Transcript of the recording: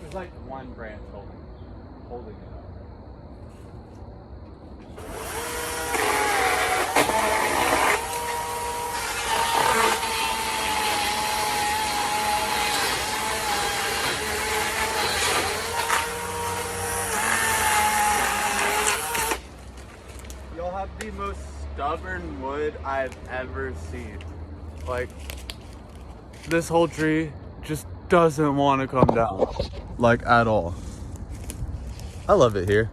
There's like one branch holding it up. You'll have the most stubborn wood I've ever seen. Like, this whole tree just doesn't want to come down, like, at all. I love it here.